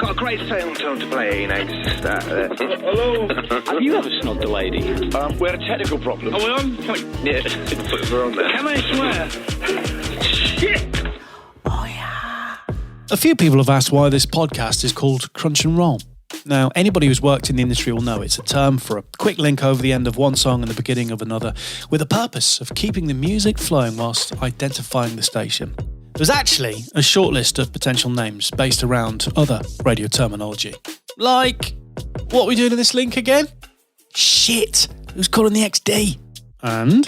got a great tone to play, you know. Hello? Have you ever snogged a lady? We had a technical problem. Are we on? Yeah, we're on there. Can I swear? Shit! A few people have asked why this podcast is called Crunch and Roll. Now, anybody who's worked in the industry will know it's a term for a quick link over the end of one song and the beginning of another, with the purpose of keeping the music flowing whilst identifying the station. There's actually a short list of potential names based around other radio terminology. Like, what are we doing in this link again? Shit, who's calling the XD? And,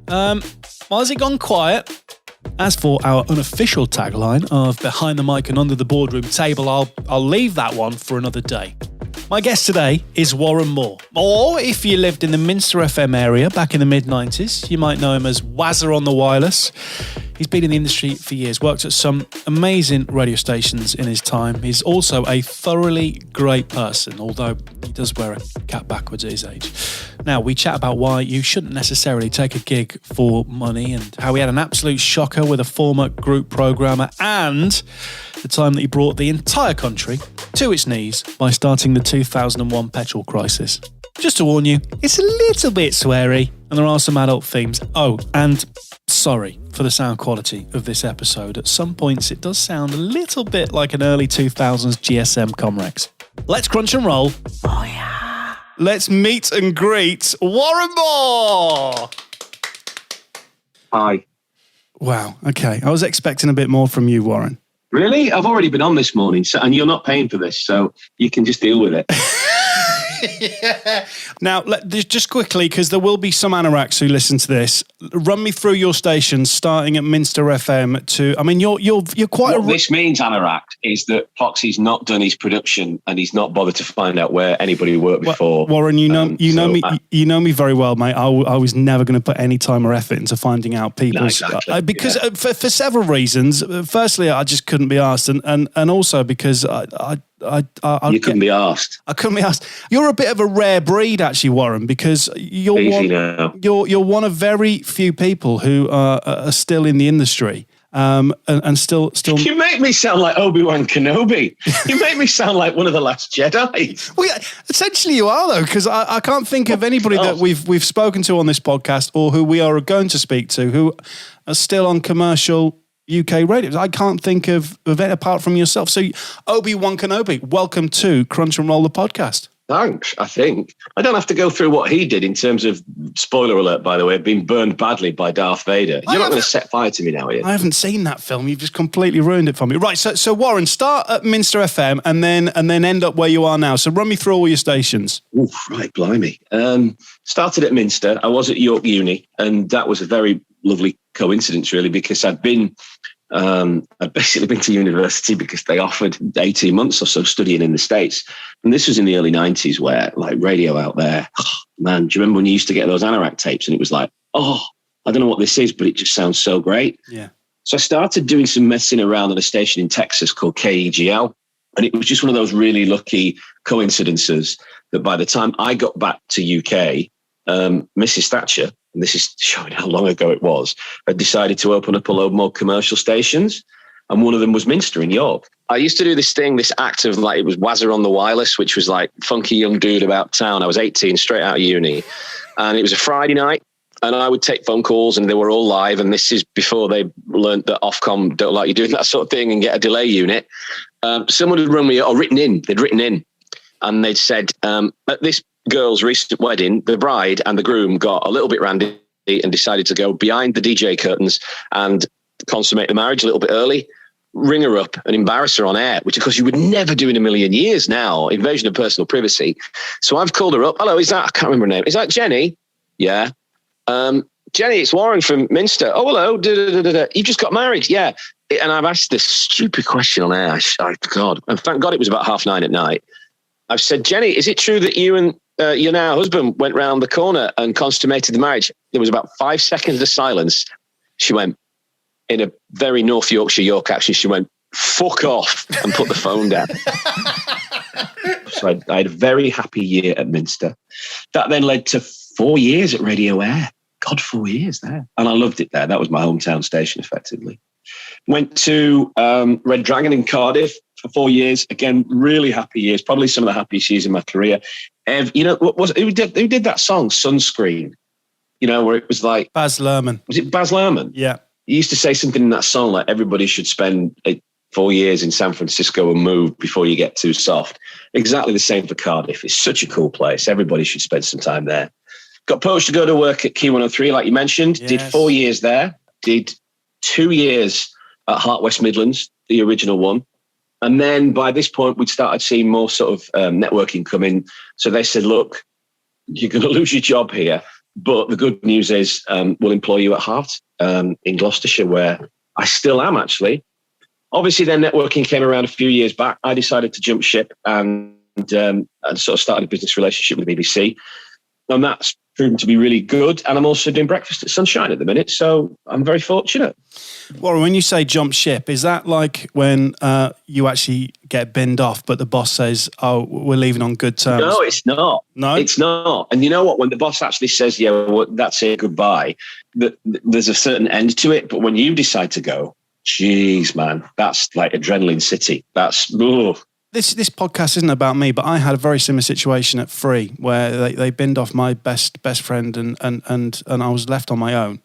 why has it gone quiet? As for our unofficial tagline of behind the mic and under the boardroom table, I'll leave that one for another day. My guest today is Warren Moore. Or if you lived in the Minster FM area back in the mid-90s, you might know him as Wazza on the Wireless. He's been in the industry for years, worked at some amazing radio stations in his time. He's also a thoroughly great person, although he does wear a cap backwards at his age. Now, we chat about why you shouldn't necessarily take a gig for money and how he had an absolute shocker with a former group programmer and the time that he brought the entire country to its knees by starting the 2001 petrol crisis. Just to warn you, it's a little bit sweary and there are some adult themes. Oh, and sorry for the sound quality of this episode. At some points, it does sound a little bit like an early 2000s GSM Comrex. Let's crunch and roll. Oh, yeah. Let's meet and greet Warren Moore. Hi. Wow. Okay. I was expecting a bit more from you, Warren. Really? I've already been on this morning, and you're not paying for this, so you can just deal with it. Yeah. Now, just quickly, because there will be some anoraks who listen to this, run me through your stations, starting at Minster FM to. I mean, you're quite. What this means, Anorak, is that Foxy's not done his production, and he's not bothered to find out where anybody worked before. Warren, you know me very well, mate. I was never going to put any time or effort into finding out people's because for several reasons. Firstly, I just couldn't be asked, and also because you couldn't be asked. I couldn't be asked. You're a bit of a rare breed, actually, Warren, because you're one of very few people who are still in the industry. And still. You make me sound like Obi-Wan Kenobi. You make me sound like one of the last Jedi. Well, yeah, essentially you are though, because I can't think of anybody that we've spoken to on this podcast or who we are going to speak to who are still on commercial UK radio. I can't think of it apart from yourself. So, Obi-Wan Kenobi, welcome to Crunch and Roll the podcast. Thanks, I think. I don't have to go through what he did in terms of, spoiler alert, by the way, being burned badly by Darth Vader. You're not going to set fire to me now, are you? I haven't seen that film. You've just completely ruined it for me. Right, so Warren, start at Minster FM and then end up where you are now. So run me through all your stations. Oof, right, blimey. Started at Minster. I was at York Uni, and that was a very lovely coincidence, really, because I'd basically been to university because they offered 18 months or so studying in the States. And this was in the early 90s where, like, radio out there, man, do you remember when you used to get those Anorak tapes and it was like, I don't know what this is, but it just sounds so great. Yeah. So I started doing some messing around at a station in Texas called KEGL. And it was just one of those really lucky coincidences that by the time I got back to UK, Mrs. Thatcher, and this is showing how long ago it was, had decided to open up a load more commercial stations. And one of them was Minster in York. I used to do this act of like, it was Wazza on the Wireless, which was like funky young dude about town. I was 18, straight out of uni. And it was a Friday night. And I would take phone calls and they were all live. And this is before they learned that Ofcom don't like you doing that sort of thing and get a delay unit. Someone had rung me or they'd written in and they'd said, at this girl's recent wedding, the bride and the groom got a little bit randy and decided to go behind the DJ curtains and consummate the marriage a little bit early, ring her up and embarrass her on air, which of course you would never do in a million years now, invasion of personal privacy. So I've called her up. Hello, I can't remember her name. Is that Jenny? Yeah. Jenny, it's Warren from Minster. Oh, hello. You just got married. Yeah. And I've asked this stupid question on air. God, and thank God it was about 9:30 at night. I've said, Jenny, is it true that you and your now husband went round the corner and consummated the marriage? There was about 5 seconds of silence. She went, in a very North York accent, she went, fuck off, and put the phone down. So I had a very happy year at Minster. That then led to 4 years at Radio Air. God, 4 years there. And I loved it there. That was my hometown station, effectively. Went to Red Dragon in Cardiff for 4 years. Again, really happy years. Probably some of the happiest years in my career. You know, who did that song, Sunscreen? You know, where it was like... Baz Luhrmann. Was it Baz Luhrmann? Yeah. He used to say something in that song like, everybody should spend 4 years in San Francisco and move before you get too soft. Exactly the same for Cardiff. It's such a cool place. Everybody should spend some time there. Got poached to go to work at Key 103, like you mentioned. Yes. Did 4 years there. Did 2 years at Heart West Midlands, the original one. And then by this point, we'd started seeing more sort of networking come in. So they said, look, you're going to lose your job here. But the good news is we'll employ you at Heart in Gloucestershire, where I still am, actually. Obviously, then networking came around a few years back. I decided to jump ship and sort of started a business relationship with the BBC. And that's proven to be really good. And I'm also doing breakfast at Sunshine at the minute. So I'm very fortunate. Warren, when you say jump ship, is that like when you actually get binned off, but the boss says, oh, we're leaving on good terms? No, it's not. No? It's not. And you know what? When the boss actually says, yeah, well, that's it, goodbye, there's a certain end to it. But when you decide to go, geez, man, that's like adrenaline city. That's... Ugh. This podcast isn't about me, but I had a very similar situation at Free where they binned off my best friend and I was left on my own.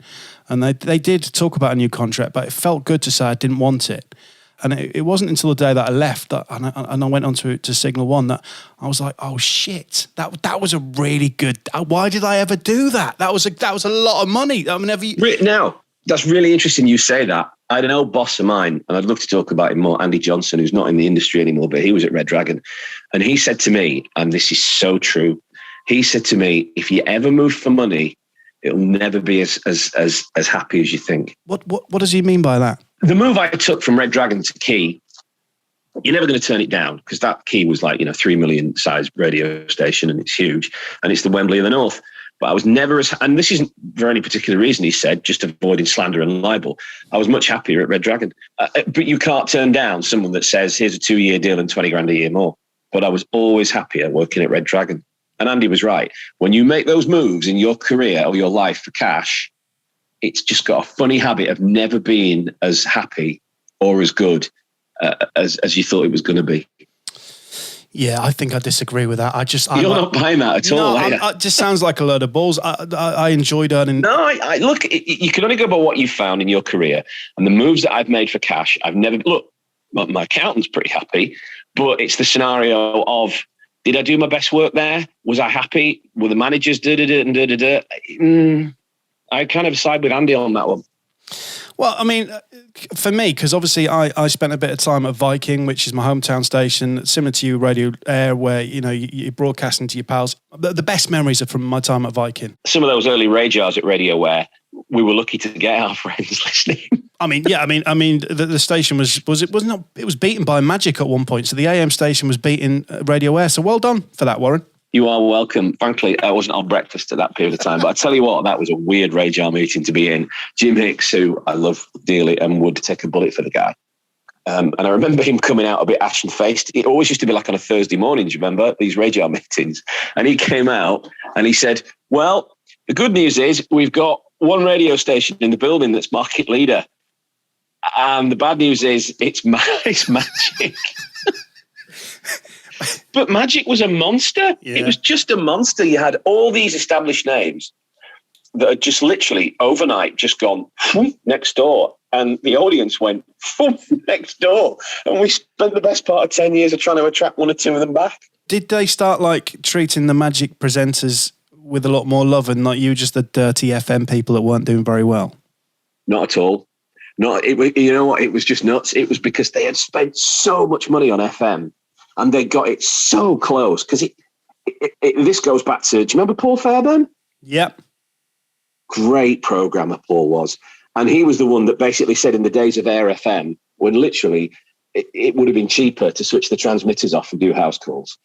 And they did talk about a new contract, but it felt good to say I didn't want it. And it wasn't until the day that I left and I went on to Signal One that I was like, oh shit, that was a really good. Why did I ever do that? That was a lot of money. I mean, Now, that's really interesting you say that. I had an old boss of mine, and I'd love to talk about him more, Andy Johnson, who's not in the industry anymore, but he was at Red Dragon. And he said to me, and this is so true, he said to me, if you ever move for money, it'll never be as happy as you think. What does he mean by that? The move I took from Red Dragon to Key, you're never going to turn it down, because that Key was like, 3 million size radio station, and it's huge, and it's the Wembley of the North. But I was never and this isn't for any particular reason, he said, just avoiding slander and libel. I was much happier at Red Dragon. But you can't turn down someone that says, here's a 2-year deal and 20 grand a year more. But I was always happier working at Red Dragon. And Andy was right. When you make those moves in your career or your life for cash, it's just got a funny habit of never being as happy or as good as you thought it was going to be. Yeah, I think I disagree with that. You're not buying that at all, are you? It just sounds like a load of balls. I enjoyed earning... No, look, you can only go by what you've found in your career. And the moves that I've made for cash, I've never... Look, my accountant's pretty happy, but it's the scenario of, did I do my best work there? Was I happy? Were the managers I kind of side with Andy on that one. Well, I mean, for me, because obviously I spent a bit of time at Viking, which is my hometown station, similar to you, Radio Air, where, you're broadcasting to your pals. The best memories are from my time at Viking. Some of those early radios at Radio Air, we were lucky to get our friends listening. The station was beaten by Magic at one point. So the AM station was beating Radio Air. So well done for that, Warren. You are welcome. Frankly, I wasn't on breakfast at that period of time, but I tell you what, that was a weird radio meeting to be in. Jim Hicks, who I love dearly and would take a bullet for the guy. And I remember him coming out a bit ashen-faced. It always used to be like on a Thursday morning, do you remember, these radio meetings? And he came out and he said, well, the good news is we've got one radio station in the building that's market leader. And the bad news is it's Magic. But Magic was a monster. Yeah. It was just a monster. You had all these established names that had just literally overnight just gone next door. And the audience went next door. And we spent the best part of 10 years of trying to attract one or two of them back. Did they start treating the Magic presenters with a lot more love and not you just the dirty FM people that weren't doing very well? Not at all. You know what? It was just nuts. It was because they had spent so much money on FM. And they got it so close because this goes back to, do you remember Paul Fairbairn? Yep. Great programmer Paul was. And he was the one that basically said in the days of Air FM, when literally it would have been cheaper to switch the transmitters off and do house calls.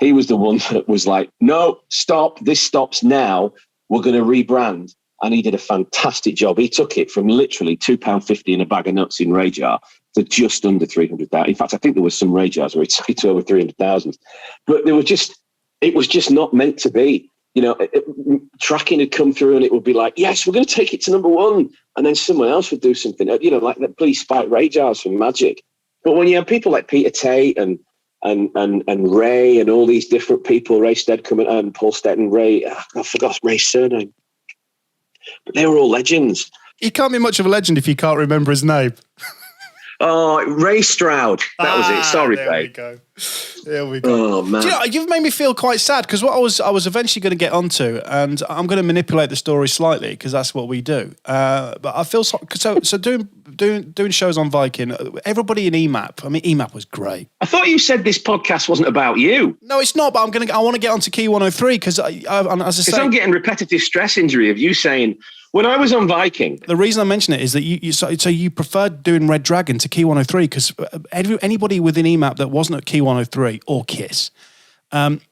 He was the one that was like, no, stop, this stops now. We're going to rebrand. And he did a fantastic job. He took it from literally £2.50 in a bag of nuts in Radar to just under 300,000. In fact, I think there was some Radars where he took it to over 300,000. But it was just not meant to be. Tracking had come through and it would be like, yes, we're going to take it to number one. And then someone else would do something, like the Please Spike Radars from Magic. But when you have people like Peter Tate and Ray and all these different people, Ray Steadcombe and Paul Stetton, I forgot Ray's surname. But they were all legends. He can't be much of a legend if you can't remember his name. Oh, Ray Stroud. That was it. Sorry, there Ray. We go. There we go. Oh, man. Do you know, you've made me feel quite sad because what I was eventually going to get onto, and I'm going to manipulate the story slightly because that's what we do. But I feel so doing shows on Viking. Everybody in EMAP. I mean, EMAP was great. I thought you said this podcast wasn't about you. No, it's not. But I want to get onto Key 103 because, as I say, I'm getting repetitive stress injury of you saying. When I was on Viking... The reason I mention it is that you preferred doing Red Dragon to Key 103 because anybody within EMAP that wasn't at Key 103 or KISS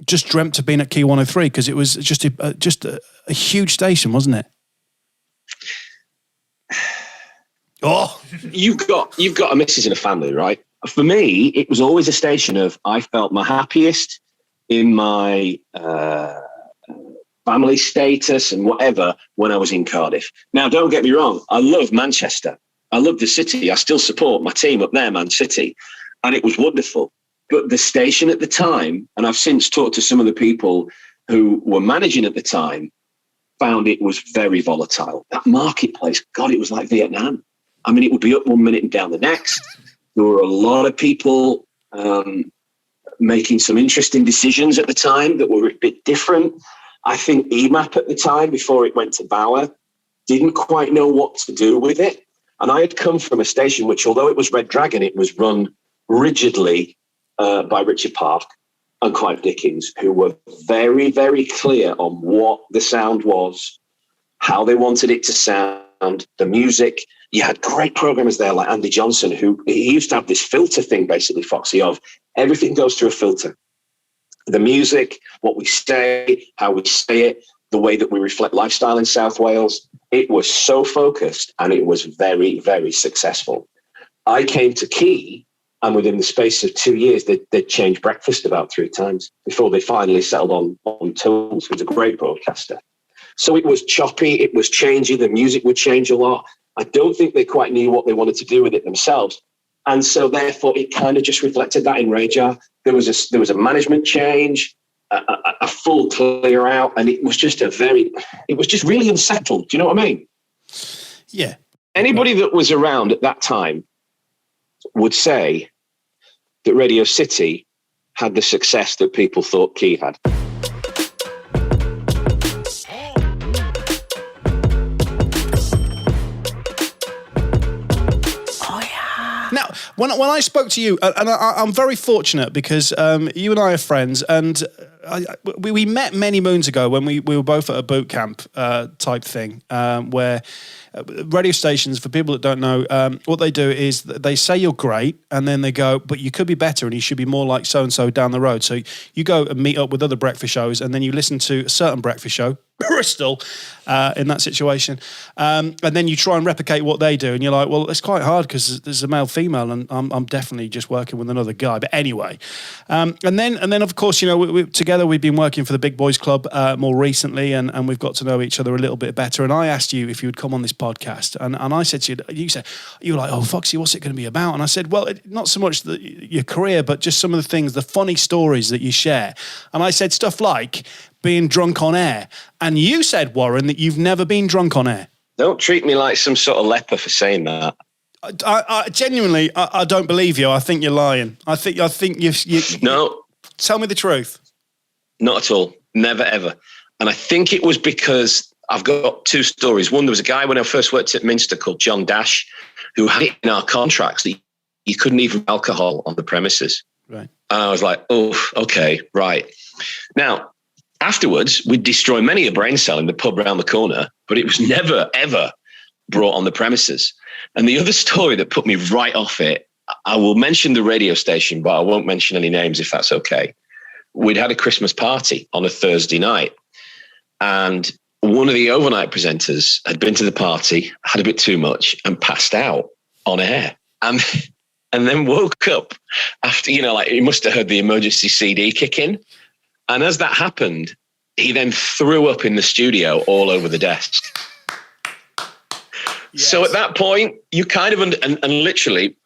just dreamt of being at Key 103 because it was just a huge station, wasn't it? Oh, You've got a missus and a family, right? For me, it was always a station of I felt my happiest in my... family status and whatever when I was in Cardiff. Now, don't get me wrong. I love Manchester. I love the city. I still support my team up there, Man City. And it was wonderful. But the station at the time, and I've since talked to some of the people who were managing at the time, found it was very volatile. That marketplace, God, it was like Vietnam. I mean, it would be up one minute and down the next. There were a lot of people making some interesting decisions at the time that were a bit different. I think EMAP at the time, before it went to Bauer, didn't quite know what to do with it. And I had come from a station which, although it was Red Dragon, it was run rigidly by Richard Park and Clive Dickens, who were very, very clear on what the sound was, how they wanted it to sound, the music. You had great programmers there like Andy Johnson, he used to have this filter thing, basically, Foxy, of everything goes through a filter. The music, what we say, how we say it, the way that we reflect lifestyle in South Wales. It was so focused and it was very, very successful. I came to Key and within the space of 2 years, they'd changed breakfast about 3 times before they finally settled on Tools, who was a great broadcaster. So it was choppy, it was changing, the music would change a lot. I don't think they quite knew what they wanted to do with it themselves. And so therefore it kind of just reflected that in Radar. There was a management change, a full clear out, and it was just really unsettled. Do you know what I mean? Yeah. Anybody that was around at that time would say that Radio City had the success that people thought Key had. Now, when I spoke to you, and I'm very fortunate because you and I are friends, and we met many moons ago when we were both at a boot camp type thing, where radio stations, for people that don't know, what they do is they say you're great, and then they go, but you could be better, and you should be more like so-and-so down the road. So you go and meet up with other breakfast shows, and then you listen to a certain breakfast show, Bristol, in that situation, and then you try and replicate what they do, and you're like, well, it's quite hard because there's a male-female, and I'm definitely just working with another guy. But anyway, and then of course, you know, together we've been working for the Big Boys Club more recently, and we've got to know each other a little bit better. And I asked you if you would come on this podcast, and I said to you, you were like, oh, Foxy, what's it going to be about? And I said, well, not so much your career, but just some of the things, the funny stories that you share. And I said stuff like being drunk on air. And you said, Warren, that you've never been drunk on air. Don't treat me like some sort of leper for saying that. I genuinely, I don't believe you. I think you're lying. I think you. No. Tell me the truth. Not at all. Never, ever. And I think it was because I've got 2 stories. One, there was a guy when I first worked at Minster called John Dash, who had it in our contracts that you couldn't even have alcohol on the premises. Right. And I was like, oh, okay, right. Now, afterwards, we'd destroy many a brain cell in the pub around the corner, but it was never, ever brought on the premises. And the other story that put me right off it, I will mention the radio station, but I won't mention any names if that's okay. We'd had a Christmas party on a Thursday night, and one of the overnight presenters had been to the party, had a bit too much, and passed out on air. And then woke up after, you know, like he must have heard the emergency CD kick in. And as that happened, he then threw up in the studio all over the desk. Yes. So at that point, you kind of, and literally,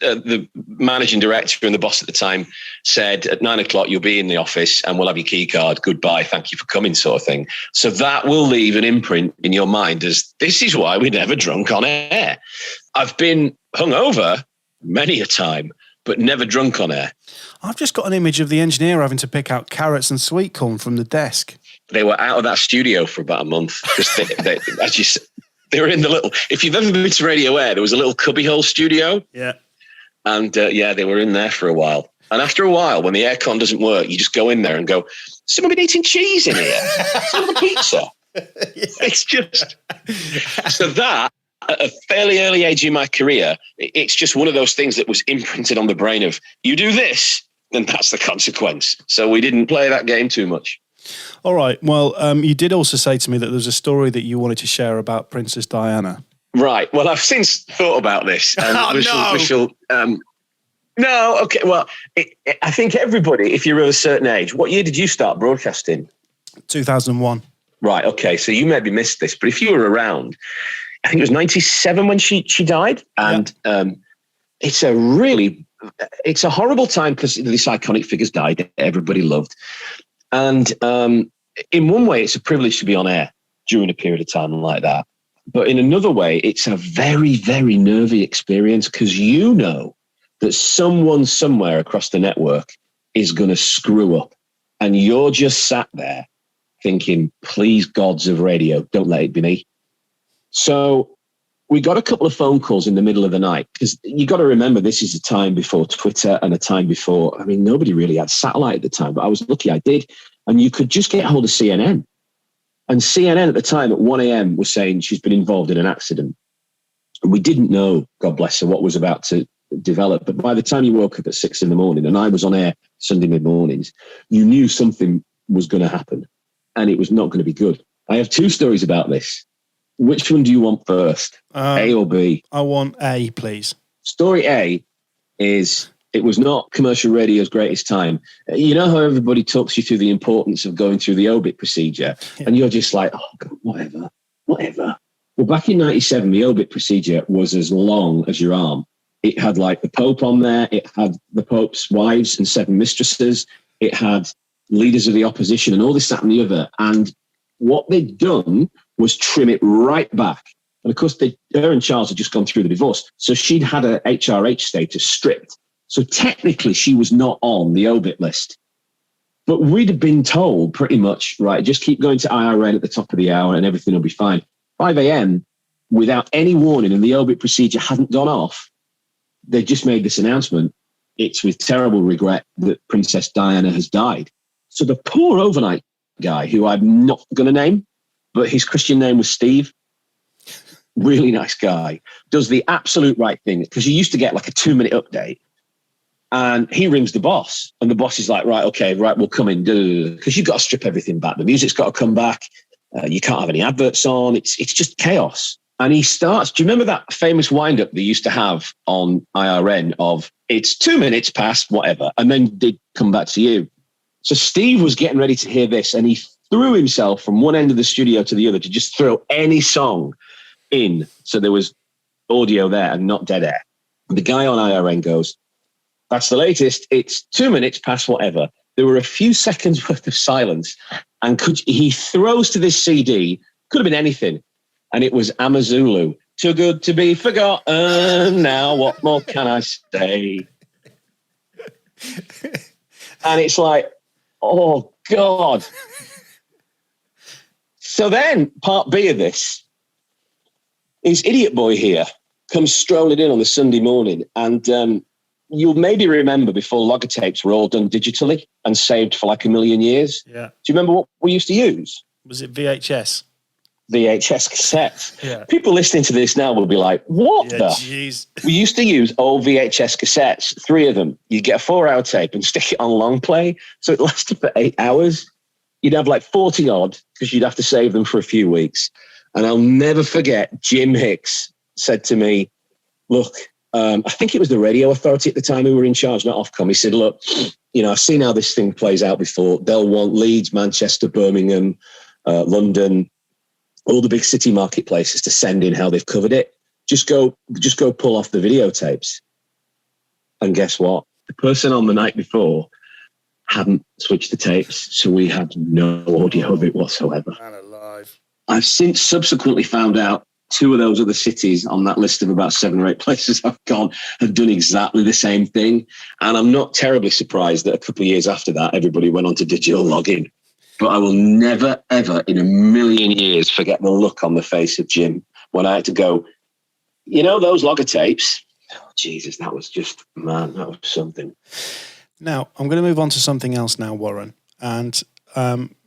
the managing director and the boss at the time said at 9 o'clock, you'll be in the office and we'll have your key card. Goodbye. Thank you for coming, sort of thing. So that will leave an imprint in your mind as this is why we never drunk on air. I've been hungover many a time, but never drunk on air. I've just got an image of the engineer having to pick out carrots and sweet corn from the desk. They were out of that studio for about a month. They were in the little, if you've ever been to Radio Air, there was a little cubbyhole studio. Yeah. And they were in there for a while. And after a while, when the aircon doesn't work, you just go in there and go, someone been eating cheese in here? Someone a pizza? Yeah. It's just, so that, at a fairly early age in my career, it's just one of those things that was imprinted on the brain of, you do this, then that's the consequence. So we didn't play that game too much. All right. Well, you did also say to me that there was a story that you wanted to share about Princess Diana. Right. Well, I've since thought about this. And no, okay. Well, I think everybody, if you're of a certain age, what year did you start broadcasting? 2001. Right. Okay. So you maybe missed this, but if you were around, I think it was 97 when she died. And it's a horrible time because this iconic figure's died that everybody loved. And in one way, it's a privilege to be on air during a period of time like that. But in another way, it's a very, very nervy experience because you know that someone somewhere across the network is going to screw up. And you're just sat there thinking, please, gods of radio, don't let it be me. So we got a couple of phone calls in the middle of the night because you got to remember this is a time before Twitter and a time before, nobody really had satellite at the time, but I was lucky I did. And you could just get hold of CNN. And CNN at the time at 1 a.m. was saying she's been involved in an accident. And we didn't know, God bless her, what was about to develop. But by the time you woke up at 6 a.m, and I was on air Sunday mid-mornings, you knew something was going to happen and it was not going to be good. I have two stories about this. Which one do you want first? A or B? I want A, please. Story A is it was not commercial radio's greatest time. You know how everybody talks you through the importance of going through the obit procedure, and you're just like, oh, God, whatever. Well, back in 97, the obit procedure was as long as your arm. It had like the Pope on there. It had the Pope's wives and 7 mistresses. It had leaders of the opposition and all this, that and the other. And what they'd done was trim it right back. And of course, her and Charles had just gone through the divorce. So she'd had her HRH status stripped. So technically, she was not on the obit list. But we'd have been told pretty much, right, just keep going to IRN at the top of the hour and everything will be fine. 5 a.m, without any warning, and the obit procedure hadn't gone off, they just made this announcement. It's with terrible regret that Princess Diana has died. So the poor overnight guy, who I'm not going to name, but his Christian name was Steve, really nice guy, does the absolute right thing because you used to get like a 2-minute update. And he rings the boss, and the boss is like, right, we'll come in, because you've got to strip everything back. The music's got to come back. You can't have any adverts on. It's just chaos. And he starts, do you remember that famous wind-up they used to have on IRN of it's 2 minutes past whatever, and then they come back to you. So Steve was getting ready to hear this, and he threw himself from one end of the studio to the other to just throw any song in. So there was audio there and not dead air. And the guy on IRN goes, that's the latest. It's 2 minutes past whatever. There were a few seconds worth of silence. And he throws to this CD, could have been anything. And it was Amazulu. Too good to be forgotten. Now, what more can I say? And it's like, oh, God. So then part B of this is Idiot Boy here comes strolling in on the Sunday morning. And you'll maybe remember before logger tapes were all done digitally and saved for like a million years. Yeah. Do you remember what we used to use? Was it VHS? VHS cassettes. Yeah. People listening to this now will be like, what the? Geez. We used to use old VHS cassettes, 3 of them. You'd get a 4-hour tape and stick it on long play. So it lasted for 8 hours. You'd have like 40 odd because you'd have to save them for a few weeks. And I'll never forget, Jim Hicks said to me, look, I think it was the radio authority at the time who were in charge, not Ofcom. He said, look, I've seen how this thing plays out before. They'll want Leeds, Manchester, Birmingham, London, all the big city marketplaces to send in how they've covered it. Just go pull off the videotapes. And guess what? The person on the night before hadn't switched the tapes, so we had no audio of it whatsoever. Man alive. I've since subsequently found out 2 of those other cities on that list of about 7 or 8 places I've gone have done exactly the same thing. And I'm not terribly surprised that a couple of years after that, everybody went on to digital login. But I will never, ever in a million years forget the look on the face of Jim when I had to go, you know, those logger tapes? Oh, Jesus, that was just, man, that was something. Now, I'm going to move on to something else now, Warren. And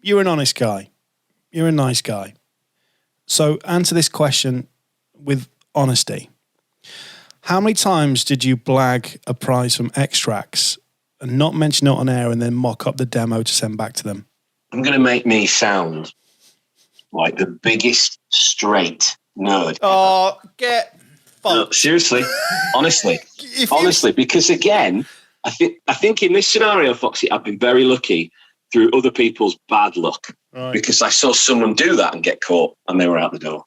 you're an honest guy. You're a nice guy. So answer this question with honesty. How many times did you blag a prize from Extracts and not mention it on air and then mock up the demo to send back to them? I'm going to make me sound like the biggest straight nerd. Oh, get fucked. No, seriously, honestly, because again, I think in this scenario, Foxy, I've been very lucky through other people's bad luck, right? Because I saw someone do that and get caught, and they were out the door.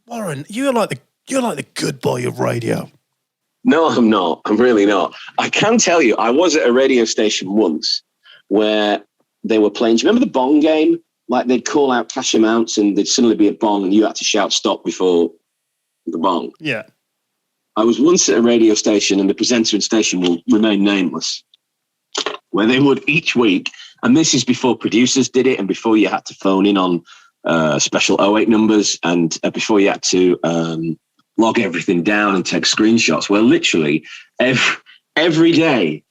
Warren, you're like the good boy of radio. No, I'm not. I'm really not. I can tell you, I was at a radio station once where they were playing. Do you remember the bong game? Like they'd call out cash amounts, and there'd suddenly be a bong, and you had to shout stop before the bong. Yeah. I was once at a radio station, and the presenter and station will remain nameless, where they would each week, and this is before producers did it and before you had to phone in on special 08 numbers and before you had to log everything down and take screenshots. Well, literally every day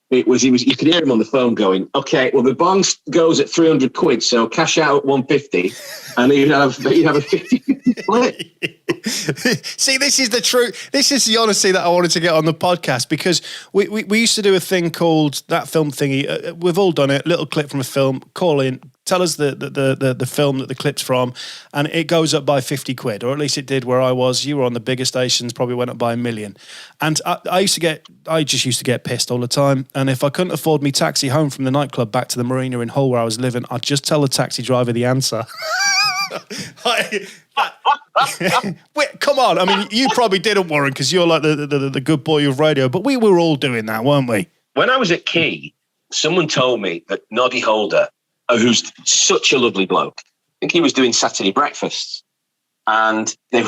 you could hear him on the phone going, okay, well, the bong goes at 300 quid, so cash out at 150 and you'd have a 50 split. See, this is the truth. This is the honesty that I wanted to get on the podcast, because we used to do a thing called That Film Thingy. We've all done it. Little clip from a film. Call in. Tell us the film that the clip's from, and it goes up by 50 quid, or at least it did where I was. You were on the bigger stations, probably went up by $1 million. And I just used to get pissed all the time. And if I couldn't afford me taxi home from the nightclub back to the marina in Hull where I was living, I'd just tell the taxi driver the answer. Wait, come on. I mean, you probably didn't, Warren, because you're like the good boy of radio, but we were all doing that, weren't we? When I was at Key, someone told me that Noddy Holder, who's such a lovely bloke, I think he was doing Saturday breakfasts, and they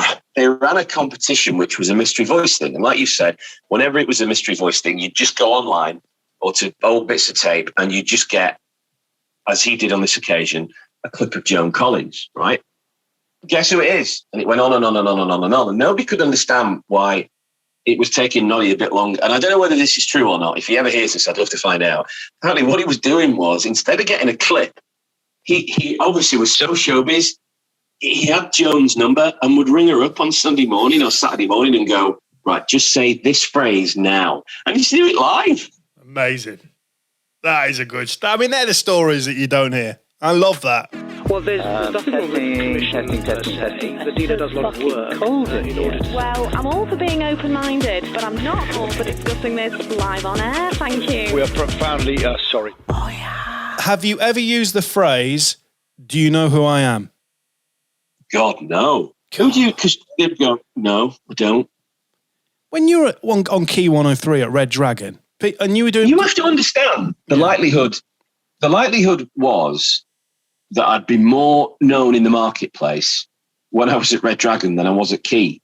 ran a competition which was a mystery voice thing. And like you said, whenever it was a mystery voice thing, you'd just go online or to old bits of tape and you just get, as he did on this occasion, a clip of Joan Collins, right? Guess who it is? And it went on and on and on and on and on. And nobody could understand why it was taking Noddy a bit longer. And I don't know whether this is true or not. If he ever hears this, I'd love to find out. Apparently what he was doing was, instead of getting a clip, he obviously was so showbiz, he had Joan's number and would ring her up on Sunday morning or Saturday morning and go, right, just say this phrase now. And he used to do it live. Amazing. That is a good I mean, they're the stories that you don't hear. I love that. Well, there's nothing wrong with commission. The dealer does a lot of work in order to... Well, I'm all for being open-minded, but I'm not all for discussing this live on air, thank you. We are profoundly sorry. Oh, yeah. Have you ever used the phrase, do you know who I am? God, no. Who do you... Because they'd go, no, I don't. When you were on Key 103 at Red Dragon, and you were doing... You have to understand the likelihood. The likelihood was that I'd be more known in the marketplace when I was at Red Dragon than I was at Key.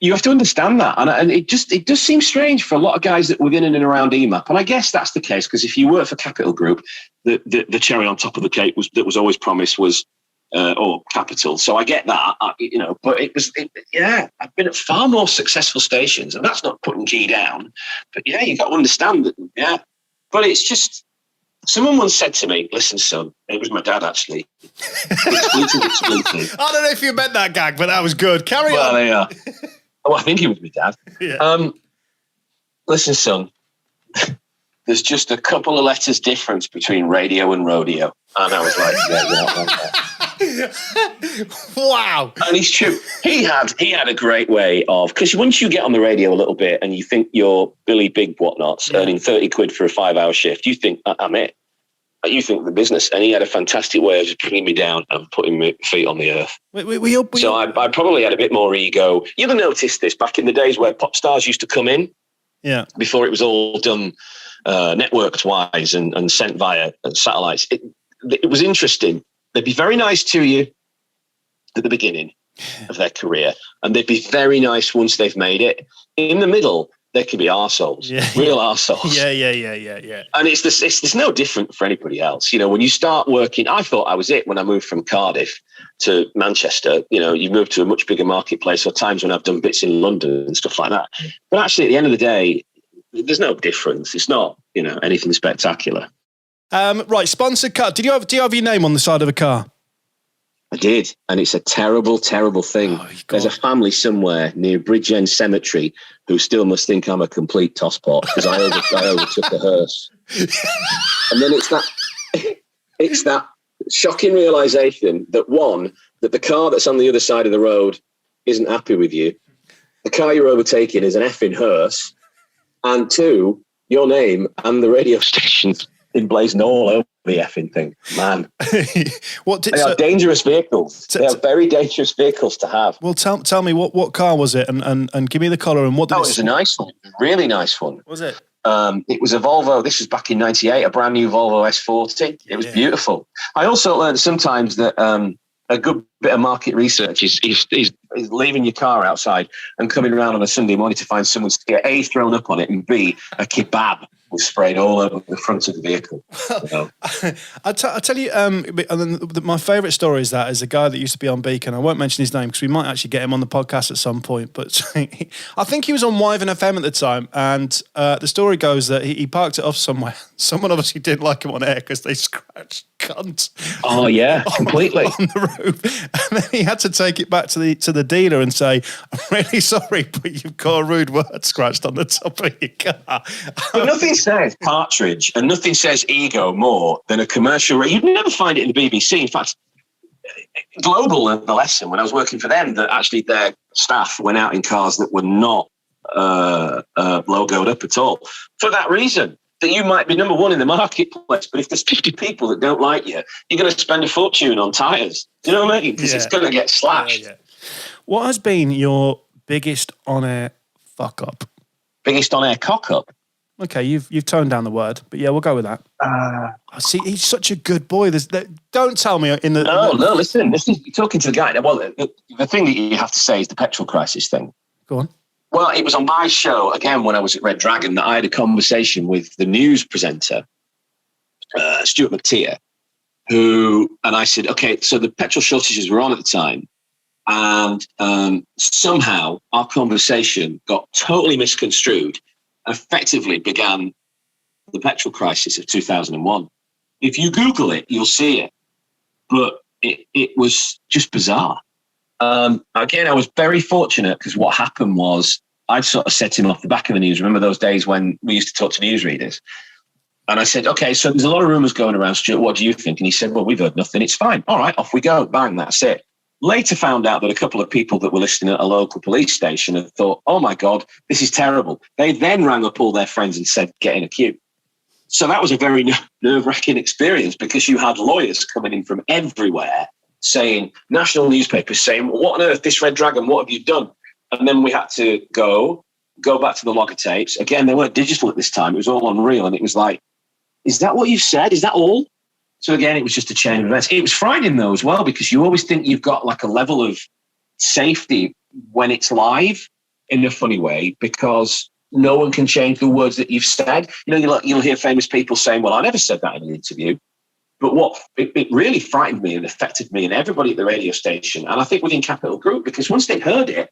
You have to understand that. And it does seem strange for a lot of guys that were in and around EMAP. And I guess that's the case, because if you work for Capital Group, the cherry on top of the cake that was always promised was, or Capital. So I get that, but I've been at far more successful stations, and that's not putting Key down. But yeah, you got to understand that, yeah. But it's just... Someone once said to me, listen, son, it was my dad, actually. Exclusive. I don't know if you meant that gag, but that was good. Carry on. Yeah. I think he was my dad. Yeah. Listen, son, there's just a couple of letters difference between radio and rodeo. And I was like, yeah, you're not wrong there. Wow. And it's true. He had a great way of, because once you get on the radio a little bit and you think you're Billy Big whatnots earning 30 quid for a 5-hour shift, you think, I'm it. You think the business, and he had a fantastic way of just bringing me down and putting my feet on the earth. So I probably had a bit more ego. You'll have noticed this back in the days where pop stars used to come in. Yeah. Before it was all done networked wise and sent via satellites. It was interesting. They'd be very nice to you at the beginning of their career, and they'd be very nice once they've made it. In the middle, they could be arseholes, real arseholes. Yeah. And it's no different for anybody else. You know, when you start working, I thought I was it when I moved from Cardiff to Manchester. You know, you move to a much bigger marketplace, or times when I've done bits in London and stuff like that. But actually, at the end of the day, there's no difference. It's not, you know, anything spectacular. Right, sponsored car. Do you have your name on the side of a car? I did, and it's a terrible, terrible thing. There's a family somewhere near Bridgend Cemetery who still must think I'm a complete tosspot because I overtook a hearse. And then it's that shocking realisation that that the car that's on the other side of the road isn't happy with you. The car you're overtaking is an effing hearse. And 2, your name and the radio station's emblazoned all over the effing thing. Man. They are dangerous vehicles. They are very dangerous vehicles to have. Well, tell me, what car was it? And give me the colour and what did it was a nice one. Really nice one. Was it? It was a Volvo. This was back in 98, a brand new Volvo S40. It was beautiful. I also learned sometimes that a good bit of market research is leaving your car outside and coming around on a Sunday morning to find someone to get A, thrown up on it, and B, a kebab was sprayed all over the front of the vehicle. I tell you, my favourite story is a guy that used to be on Beacon. I won't mention his name because we might actually get him on the podcast at some point. But I think he was on Wyvern FM at the time, and the story goes that he parked it off somewhere. Someone obviously didn't like him on air because they scratched cunt. Oh yeah, completely on the roof, and then he had to take it back to the dealer and say, "I'm really sorry, but you've got a rude word scratched on the top of your car." But nothing says partridge and nothing says ego more than a commercial. You'd never find it in the BBC. In fact, Global learned the lesson when I was working for them that actually their staff went out in cars that were not logoed up at all for that reason. That you might be number one in the marketplace, but if there's 50 people that don't like you, you're going to spend a fortune on tyres. You know what I mean? Because it's going to get slashed. Yeah. What has been your biggest on-air fuck-up? Biggest on-air cock-up? Okay, you've toned down the word, but yeah, we'll go with that. See, he's such a good boy. Don't tell me in the... No, listen, you're talking to the guy. Well, the thing that you have to say is the petrol crisis thing. Go on. Well, it was on my show, again, when I was at Red Dragon, that I had a conversation with the news presenter, Stuart McTeer, and I said, okay, so the petrol shortages were on at the time, and somehow our conversation got totally misconstrued and effectively began the petrol crisis of 2001. If you Google it, you'll see it. But it was just bizarre. Again, I was very fortunate because what happened was I'd sort of set him off the back of the news. Remember those days when we used to talk to newsreaders? And I said, okay, so there's a lot of rumours going around, Stuart, what do you think? And he said, well, we've heard nothing. It's fine. All right, off we go. Bang, that's it. Later found out that a couple of people that were listening at a local police station had thought, oh my God, this is terrible. They then rang up all their friends and said, get in a queue. So that was a very nerve-wracking experience because you had lawyers coming in from everywhere saying, national newspapers saying, well, what on earth, this Red Dragon, what have you done? And then we had to go back to the logger tapes. Again, they weren't digital at this time. It was all on reel. And it was like, is that what you've said? Is that all? So again, it was just a chain of events. It was frightening though as well, because you always think you've got like a level of safety when it's live in a funny way, because no one can change the words that you've said. You know, you'll hear famous people saying, well, I never said that in an interview. But what it really frightened me and affected me and everybody at the radio station, and I think within Capital Group, because once they heard it,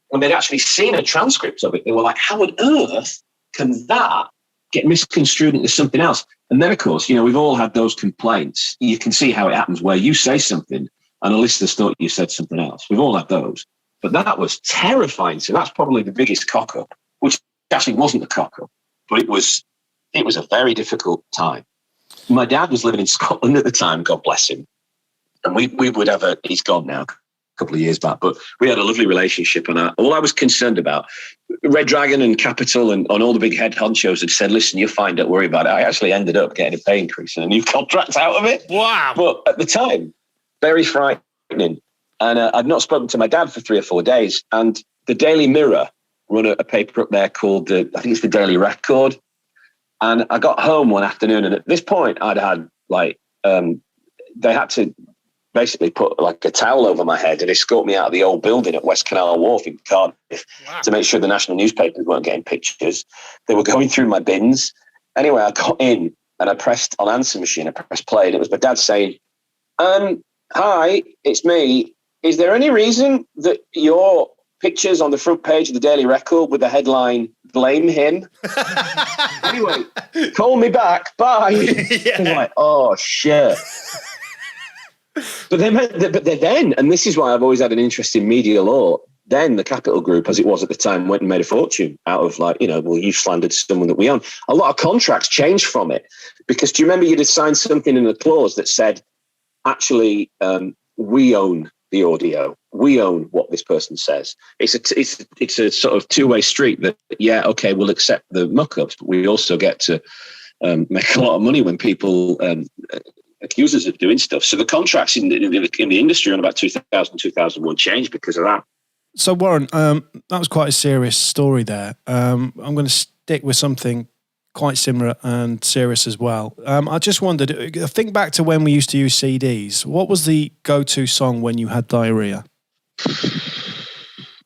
when they'd actually seen a transcript of it, they were like, how on earth can that get misconstrued into something else? And then, of course, you know, we've all had those complaints. You can see how it happens where you say something and a listener's thought you said something else. We've all had those. But that was terrifying. So that's probably the biggest cock-up, which actually wasn't a cock-up, but it was a very difficult time. My dad was living in Scotland at the time, God bless him. And we would have he's gone now, couple of years back, but we had a lovely relationship. And all I was concerned about, Red Dragon and Capital and on all the big head honchos had said, listen, you're fine, don't worry about it. I actually ended up getting a pay increase and a new contract out of it. Wow. But at the time, very frightening. And I'd not spoken to my dad for 3 or 4 days. And the Daily Mirror run a paper up there called, I think it's the Daily Record. And I got home one afternoon, and at this point I'd had they had to basically put like a towel over my head and escort me out of the old building at West Canal Wharf in Cardiff to make sure the national newspapers weren't getting pictures. They were going through my bins. Anyway, I got in and I pressed on answer machine. I pressed play, and it was my dad saying, "Hi, it's me. Is there any reason that your picture's on the front page of the Daily Record with the headline, 'Blame him'? Anyway, call me back. Bye." Yeah. I was like, oh, shit. But then, and this is why I've always had an interest in media law, then the Capital Group, as it was at the time, went and made a fortune out of you slandered someone that we own. A lot of contracts changed from it. Because do you remember you'd have signed something in the clause that said, actually, we own the audio. We own what this person says. It's a sort of two-way street that, yeah, okay, we'll accept the muck-ups, but we also get to make a lot of money when people accuse us of doing stuff. So the contracts in the industry on about 2000, 2001 changed because of that. So Warren, that was quite a serious story there. I'm going to stick with something quite similar and serious as well. I just wondered, think back to when we used to use CDs. What was the go-to song when you had diarrhea?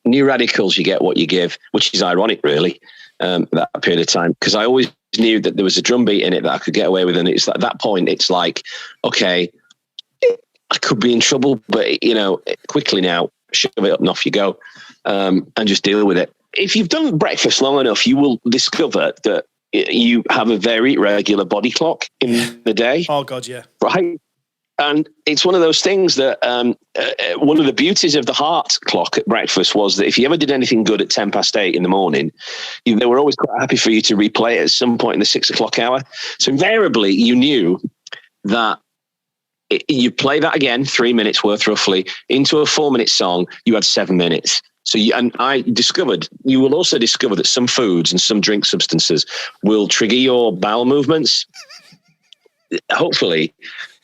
New Radicals, You Get What You Give, which is ironic, really, that period of time, because I always knew that there was a drum beat in it that I could get away with, and it's at that point, it's like, okay, I could be in trouble, but quickly now, shove it up and off you go, and just deal with it. If you've done breakfast long enough, you will discover that you have a very regular body clock in the day. Oh God, yeah. Right. And it's one of those things that one of the beauties of the heart clock at breakfast was that if you ever did anything good at 8:10 in the morning, they were always quite happy for you to replay it at some point in the 6 o'clock hour. So invariably you knew that you play that again, 3 minutes worth roughly, into a 4-minute song, you had 7 minutes. So you will also discover that some foods and some drink substances will trigger your bowel movements. Hopefully.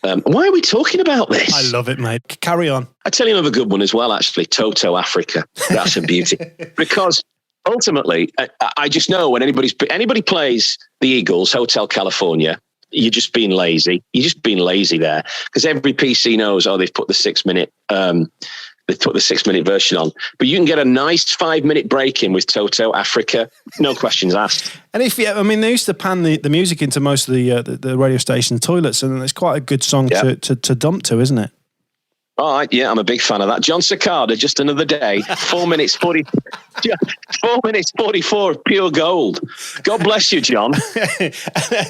Why are we talking about this? I love it, mate. Carry on. I tell you another good one as well, actually. Toto Africa. That's a beauty. Because ultimately, I just know when anybody plays the Eagles, Hotel California, you're just being lazy. You're just being lazy there. Because every PC knows, they've put the 6 minute they put the 6 minute version on, but you can get a nice 5 minute break in with Toto Africa, no questions asked. And they used to pan the music into most of the radio station toilets, and it's quite a good song to dump to, isn't it? All right, yeah, I'm a big fan of that. John Cicada, Just Another Day, 4 minutes 40, 4 minutes 44 of pure gold. God bless you, John. Do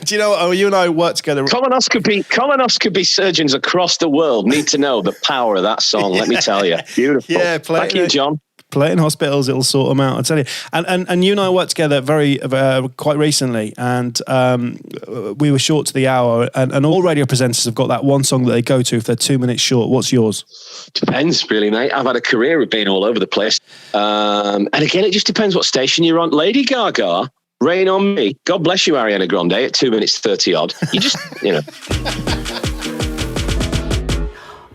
you know what? You and I work together. Colonoscopy surgeons across the world need to know the power of that song. Let me tell you, beautiful. Yeah, thank you, John. Play it in hospitals, it'll sort them out, I tell you. And you and I worked together quite recently, and we were short to the hour, and all radio presenters have got that one song that they go to if they're 2 minutes short. What's yours? Depends, really, mate. I've had a career of being all over the place. And again, it just depends what station you're on. Lady Gaga, Rain on Me. God bless you, Ariana Grande, at 2 minutes 30 odd. You just,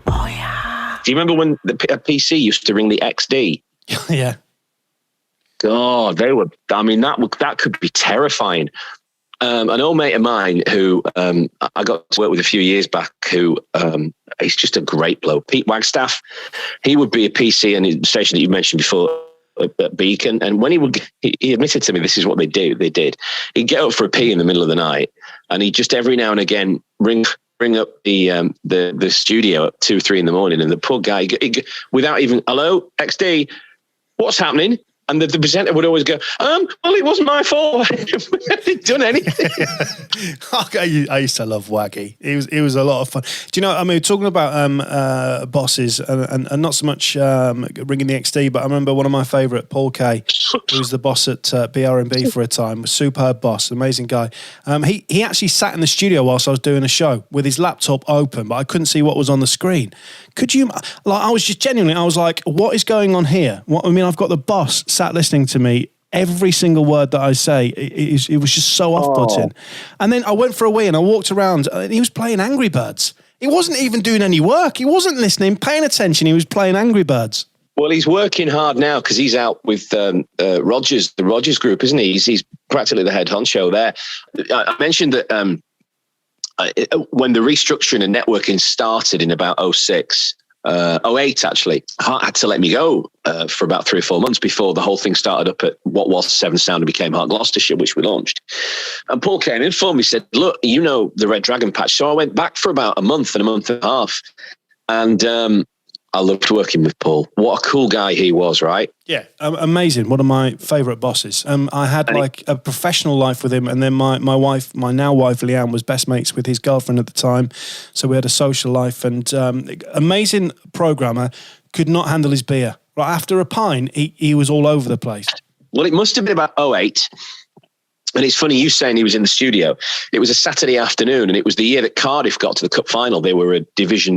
Oh, yeah. Do you remember when the PC used to ring the XD? Yeah. God, that could be terrifying. An old mate of mine who I got to work with a few years back, who he's just a great bloke, Pete Wagstaff. He would be a PC in the station that you mentioned before at Beacon, and when he admitted to me this is what they did. He'd get up for a pee in the middle of the night, and he'd just every now and again ring up the studio at 2 or 3 in the morning, and the poor guy, without even, hello, XD, what's happening? And the presenter would always go, well, it wasn't my fault. I hadn't done anything. I used to love Waggy. It was a lot of fun. Do you know, I mean, talking about bosses and not so much ringing the XD, but I remember one of my favourite, Paul Kay, who was the boss at BRB for a time, a superb boss, amazing guy. He actually sat in the studio whilst I was doing a show with his laptop open, but I couldn't see what was on the screen. Could you, like, I was just genuinely, I was like, what is going on here? I've got the boss sat listening to me. Every single word that I say, it was just so off-putting. And then I went for a wee and I walked around and he was playing Angry Birds. He wasn't even doing any work. He wasn't listening, paying attention. He was playing Angry Birds. Well, he's working hard now because he's out with Rogers, the Rogers Group, isn't he? He's practically the head honcho there. I mentioned that when the restructuring and networking started in about 06, 08 actually, Hart had to let me go for about 3 or 4 months before the whole thing started up at what was Seven Sound and became Hart Gloucestershire, which we launched. And Paul came in for me, said, look, you know the Red Dragon patch. So I went back for about a month and a half. And I loved working with Paul. What a cool guy he was, right? Yeah, amazing. One of my favourite bosses. I had like a professional life with him, and then my wife, my now wife Leanne, was best mates with his girlfriend at the time. So we had a social life, and amazing programmer, could not handle his beer. Right after a pint, he was all over the place. Well, it must have been about 08. And it's funny you saying he was in the studio. It was a Saturday afternoon, and it was the year that Cardiff got to the cup final. They were a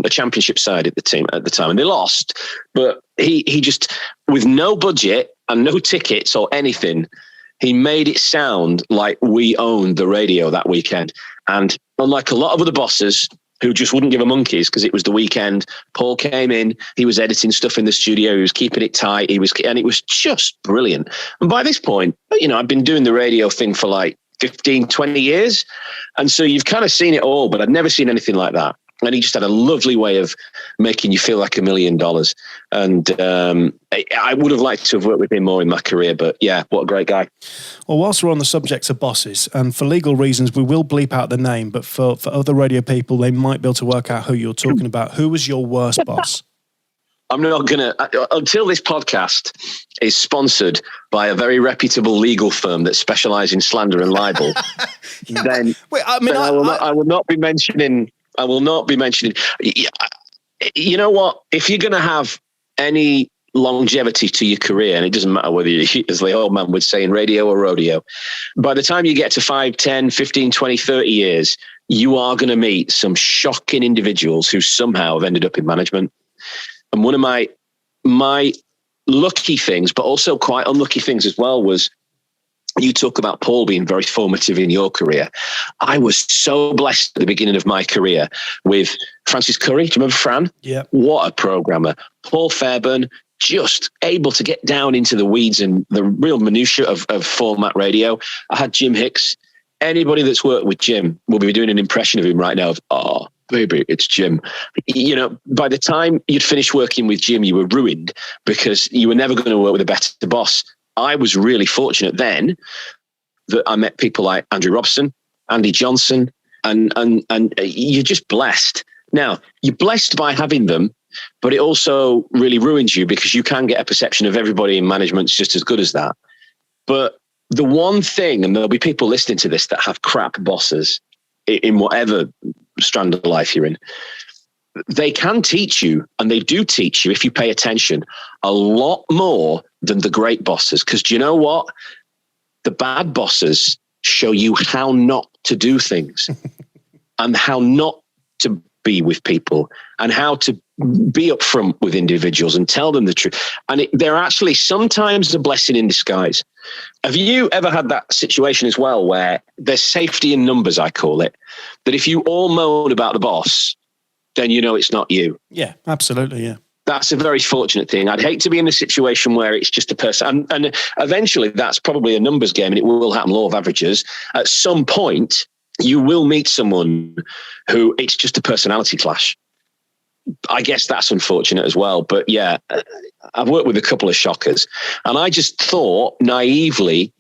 championship side at the time, and they lost. But he just, with no budget and no tickets or anything, he made it sound like we owned the radio that weekend. And unlike a lot of other bosses who just wouldn't give a monkeys because it was the weekend, Paul came in, he was editing stuff in the studio, he was keeping it tight, and it was just brilliant. And by this point, you know, I've been doing the radio thing for like 15, 20 years. And so you've kind of seen it all, but I'd never seen anything like that. And he just had a lovely way of making you feel like $1 million. And I would have liked to have worked with him more in my career, but yeah, what a great guy. Well, whilst we're on the subject of bosses, and for legal reasons, we will bleep out the name, but for other radio people, they might be able to work out who you're talking about. Who was your worst boss? I'm not going to, until this podcast is sponsored by a very reputable legal firm that specialises in slander and libel, then I will not be mentioning... You know what? If you're going to have any longevity to your career, and it doesn't matter whether you, as the old man would say, in radio or rodeo, by the time you get to 5, 10, 15, 20, 30 years, you are going to meet some shocking individuals who somehow have ended up in management. And one of my lucky things, but also quite unlucky things as well, was you talk about Paul being very formative in your career. I was so blessed at the beginning of my career with Francis Curry. Do you remember Fran? Yeah. What a programmer. Paul Fairbairn, just able to get down into the weeds and the real minutiae of format radio. I had Jim Hicks. Anybody that's worked with Jim will be doing an impression of him right now of, oh, baby, it's Jim. You know, by the time you'd finished working with Jim, you were ruined because you were never going to work with a better boss. I was really fortunate then that I met people like Andrew Robson, Andy Johnson, and you're just blessed. Now, you're blessed by having them, but it also really ruins you because you can get a perception of everybody in management's just as good as that. But the one thing, and there'll be people listening to this that have crap bosses in whatever strand of life you're in, they can teach you, and they do teach you if you pay attention, a lot more than the great bosses. Because do you know what? The bad bosses show you how not to do things and how not to be with people and how to be upfront with individuals and tell them the truth. And they're actually sometimes a blessing in disguise. Have you ever had that situation as well where there's safety in numbers, I call it, that if you all moan about the boss, then you know it's not you? Yeah, absolutely, yeah. That's a very fortunate thing. I'd hate to be in a situation where it's just a person. And eventually that's probably a numbers game, and it will happen, law of averages. At some point, you will meet someone who it's just a personality clash. I guess that's unfortunate as well. But yeah, I've worked with a couple of shockers, and I just thought naively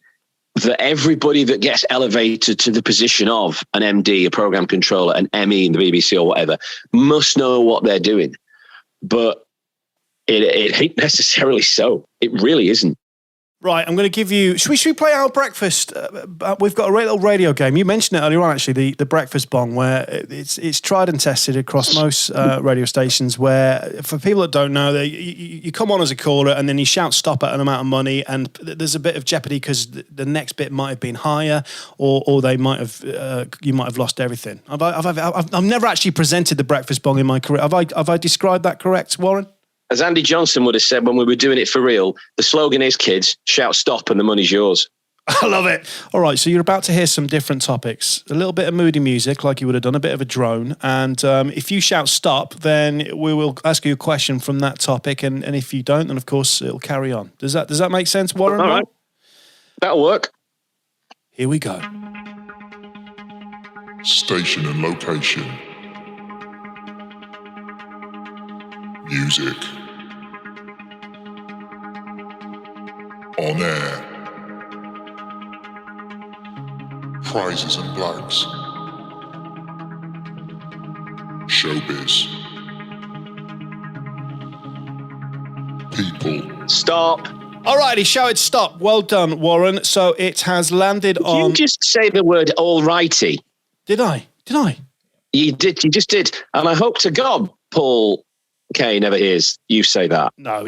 that everybody that gets elevated to the position of an MD, a program controller, an ME in the BBC or whatever, must know what they're doing. But it ain't necessarily so. It really isn't. Right, I'm going to give you... Should we play our breakfast? We've got a little radio game. You mentioned it earlier on, actually, the breakfast bong, where it's tried and tested across most radio stations, where, for people that don't know, you come on as a caller and then you shout stop at an amount of money, and there's a bit of jeopardy because the next bit might have been higher, or they might have you might have lost everything. I've never actually presented the breakfast bong in my career. Have I described that correct, Warren? As Andy Johnson would have said when we were doing it for real, the slogan is, kids, shout stop and the money's yours. I love it. All right, so you're about to hear some different topics. A little bit of moody music, like you would have done, a bit of a drone. And if you shout stop, then we will ask you a question from that topic. And if you don't, then, of course, it'll carry on. Does that make sense, Warren? All right. That'll work. Here we go. Station and location. Music. On air. Prizes and blags. Showbiz. People. Stop. Alrighty, shout it stop. Well done, Warren. So it has landed on... You just say the word alrighty. Did I? You did. You just did. And I hope to God, Paul Kay never hears you say that. No,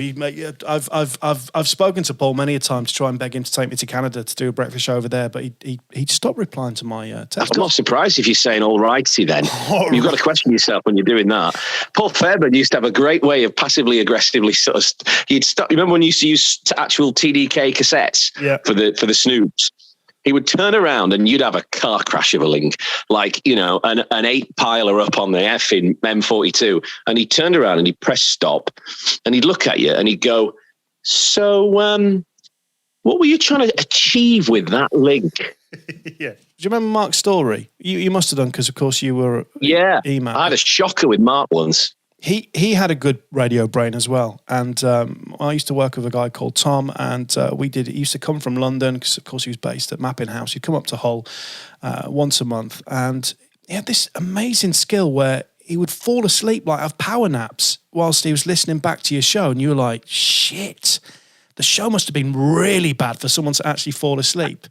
I've spoken to Paul many a time to try and beg him to take me to Canada to do a breakfast show over there, but he stopped replying to my text. I'm not surprised if you're saying alrighty then. You've got to question yourself when you're doing that. Paul Fairbairn used to have a great way of passively aggressively sort of... He'd stop. Remember when you used to use actual TDK cassettes for the snoops? He would turn around and you'd have a car crash of a link, like, you know, an 8-piler up on the F in M42. And he turned around and he'd press stop and he'd look at you and he'd go, so what were you trying to achieve with that link? Yeah. Do you remember Mark's story? You must have done, because, of course, you were email. I had a shocker with Mark once. He had a good radio brain as well, and I used to work with a guy called Tom, and he used to come from London because, of course, he was based at Mapping House. He'd come up to Hull once a month, and he had this amazing skill where he would fall asleep, like have power naps, whilst he was listening back to your show, and you were like, shit, the show must have been really bad for someone to actually fall asleep.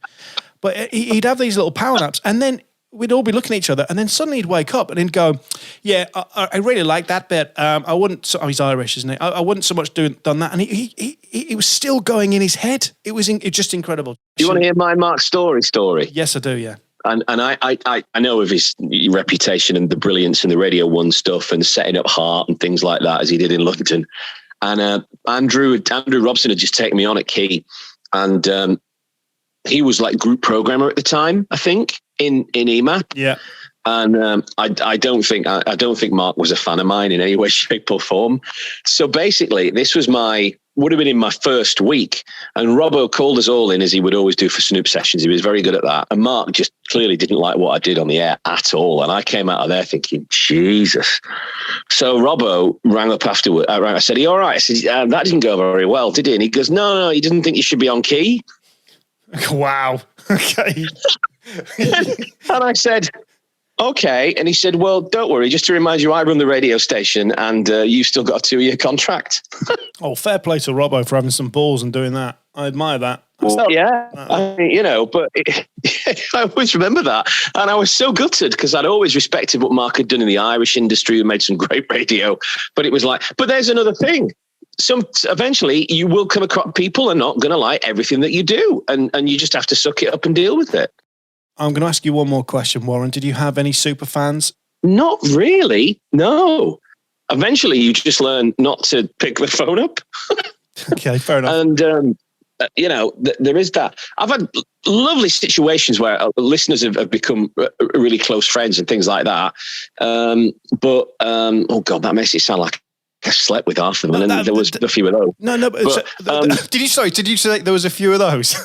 But he'd have these little power naps, and then we'd all be looking at each other, and then suddenly he'd wake up and he'd go, yeah, I really like that bit. I wouldn't, he's Irish, isn't he? I wouldn't so much done that. And he was still going in his head. It was just incredible. Do you want to hear my Mark story? Yes, I do, yeah. And I know of his reputation and the brilliance in the Radio 1 stuff and setting up Heart and things like that, as he did in London. And Andrew Robson had just taken me on at Key, and he was like group programmer at the time, I think, in EMAP. Yeah. And I don't think Mark was a fan of mine in any way, shape, or form. So basically, this would have been in my first week, and Robbo called us all in, as he would always do for Snoop sessions. He was very good at that, and Mark just clearly didn't like what I did on the air at all. And I came out of there thinking, Jesus. So Robbo rang up afterward. I said, "Are you all right?" I said, "That didn't go very well, did it?" And he goes, "No, he didn't think you should be on key." Wow. Okay. And I said, okay. And he said, well, don't worry. Just to remind you, I run the radio station, and you've still got a 2-year contract. Oh, fair play to Robbo for having some balls and doing that. I admire that. Well, yeah, I always remember that. And I was so gutted because I'd always respected what Mark had done in the Irish industry, who made some great radio. But it was like, but there's another thing. Eventually you will come across people are not going to like everything that you do, and you just have to suck it up and deal with it. I'm going to ask you one more question, Warren. Did you have any super fans? Not really, no. Eventually you just learn not to pick the phone up. Okay, fair enough. And there is that. I've had lovely situations where listeners have become really close friends and things like that, but oh god, that makes it sound like I slept with half of them, and there was a few of those. No, but did you say there was a few of those?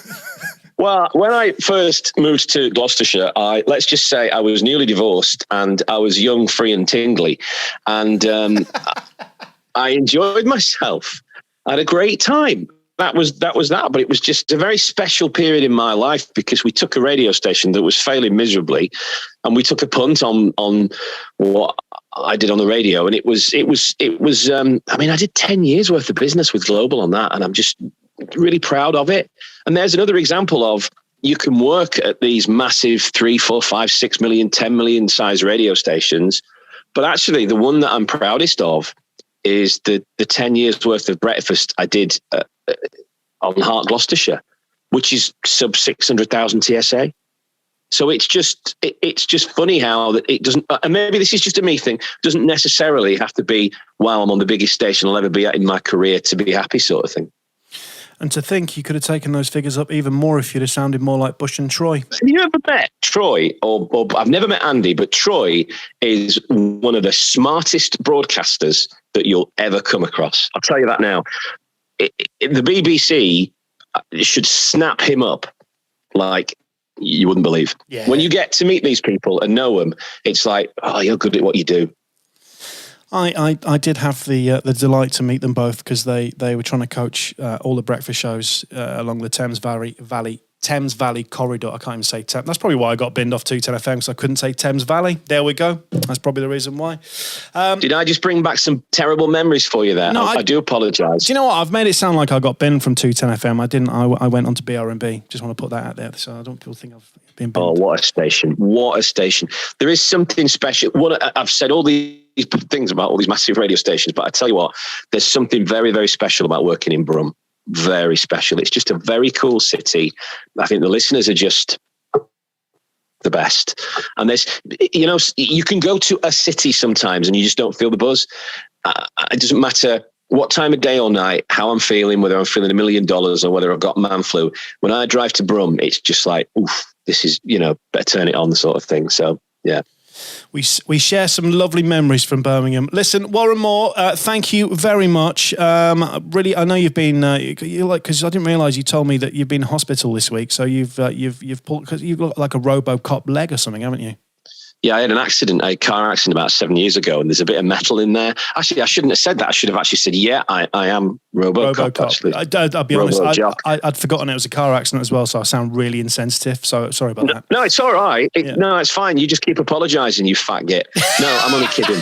Well, when I first moved to Gloucestershire, let's just say I was newly divorced and I was young, free and tingly, and I enjoyed myself. I had a great time. That was that, but it was just a very special period in my life because we took a radio station that was failing miserably, and we took a punt on what I did on the radio, and it was. I mean, I did 10 years worth of business with Global on that, and I'm just really proud of it. And there's another example of you can work at these massive 3, 4, 5, 6 million, 10 million size radio stations. But actually, the one that I'm proudest of is the 10 years worth of breakfast I did on Heart Gloucestershire, which is sub 600,000 TSA. So it's just funny how that it doesn't, and maybe this is just a me thing, doesn't necessarily have to be, wow, I'm on the biggest station I'll ever be at in my career to be happy sort of thing. And to think you could have taken those figures up even more if you'd have sounded more like Bush and Troy. Have you ever met Troy? Or I've never met Andy, but Troy is one of the smartest broadcasters that you'll ever come across. I'll tell you that now. The BBC should snap him up like you wouldn't believe. Yeah. When you get to meet these people and know them, it's like, oh, you're good at what you do. I did have the delight to meet them both because they were trying to coach all the breakfast shows along the Thames Valley corridor. I can't even say Thames. That's probably why I got binned off 210 FM because I couldn't say Thames Valley. There we go. That's probably the reason why. Did I just bring back some terrible memories for you there? No, I do apologise. Do you know what? I've made it sound like I got binned from 210 FM. I didn't. I went on to BR&B. Just want to put that out there so I don't people think I've been binned. Oh, what a station. What a station. There is something special. I've said all these things about all these massive radio stations, but I tell you what, there's something very, very special about working in Brum. Very special. It's just a very cool city. I think the listeners are just the best. And there's, you can go to a city sometimes and you just don't feel the buzz. It doesn't matter what time of day or night, how I'm feeling, whether I'm feeling $1 million or whether I've got man flu. When I drive to Brum, it's just like, oof, this is, better turn it on, the sort of thing. So, yeah. We share some lovely memories from Birmingham. Listen, Warren Moore, thank you very much. Really, I know you've been because I didn't realise you told me that you've been in hospital this week. So you've pulled, because you've got like a RoboCop leg or something, haven't you? Yeah, I had a car accident about 7 years ago, and there's a bit of metal in there. Actually, I shouldn't have said that. I should have actually said, yeah, I am RoboCop. Actually. I'll be honest, I'd forgotten it was a car accident as well, so I sound really insensitive. So sorry about that. No, it's all right. No, it's fine. You just keep apologising, you fat git. No, I'm only kidding.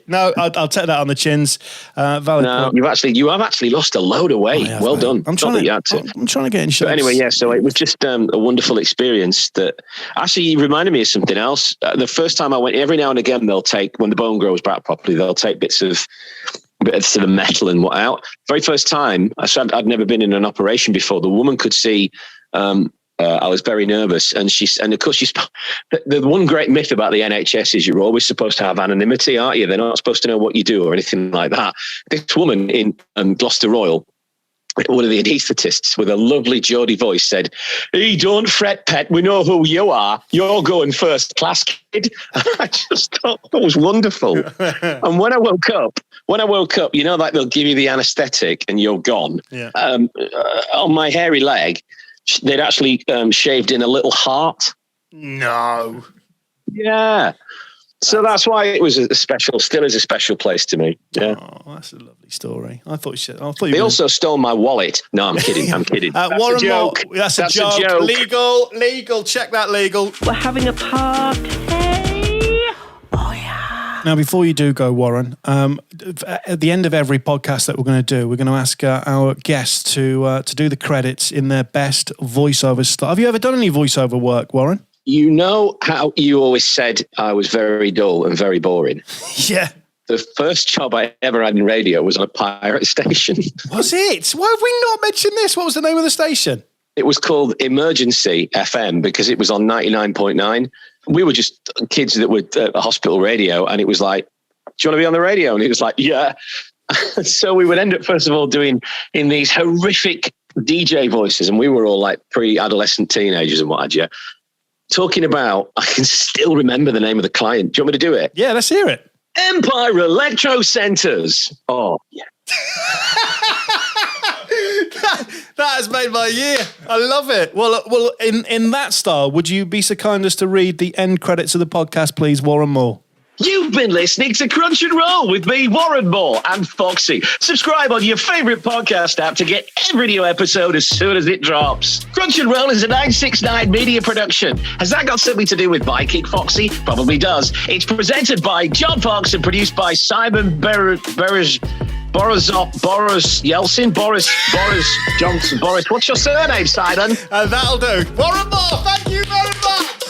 No, I'll take that on the chins. Valid. No, you have actually lost a load of weight. Well done. I'm trying to get in shape. But anyway, yeah. So it was just a wonderful experience that actually reminded me of something else. The first time I went, every now and again they'll take, when the bone grows back properly, they'll take bits of sort of metal and what out. Very first time, I'd never been in an operation before. The woman could see. I was very nervous, and of course, the one great myth about the NHS is you're always supposed to have anonymity, aren't you? They're not supposed to know what you do or anything like that. This woman in Gloucester Royal, one of the anaesthetists with a lovely Geordie voice, said, "Hey, don't fret, pet. We know who you are. You're going first class, kid." I just thought that was wonderful. And when I woke up, like they'll give you the anaesthetic and you're gone. Yeah. On my hairy leg, they'd actually shaved in a little heart. No. Yeah. So that's why it was still is a special place to me. Yeah. Oh, that's a lovely story. I thought you They also stole my wallet. No, I'm kidding. I'm kidding. That's Warren a joke. Moore, that's a joke. Legal. Check that legal. We're having a party. Oh, yeah. Now, before you do go, Warren, at the end of every podcast that we're going to do, we're going to ask our guests to do the credits in their best voiceover style. Have you ever done any voiceover work, Warren? You know how you always said I was very dull and very boring? Yeah. The first job I ever had in radio was on a pirate station. Was it? Why have we not mentioned this? What was the name of the station? It was called Emergency FM because it was on 99.9. We were just kids that were at hospital radio, and it was like, "Do you want to be on the radio?" And it was like, "Yeah." So we would end up, first of all, doing in these horrific DJ voices, and we were all like pre-adolescent teenagers and what have you. Talking about, I can still remember the name of the client. Do you want me to do it? Yeah, let's hear it. Empire Electro Centres. Oh, yeah. That has made my year. I love it. Well, in that style, would you be so kind as to read the end credits of the podcast, please, Warren Moore? You've been listening to Crunch and Roll with me, Warren Moore, and Foxy. Subscribe on your favourite podcast app to get every new episode as soon as it drops. Crunch and Roll is a 969 media production. Has that got something to do with biking, Foxy? Probably does. It's presented by John Fox and produced by Simon Berge. Boris Yeltsin, Boris Johnson, Boris. What's your surname, Simon? That'll do. Warren Moore, thank you very much.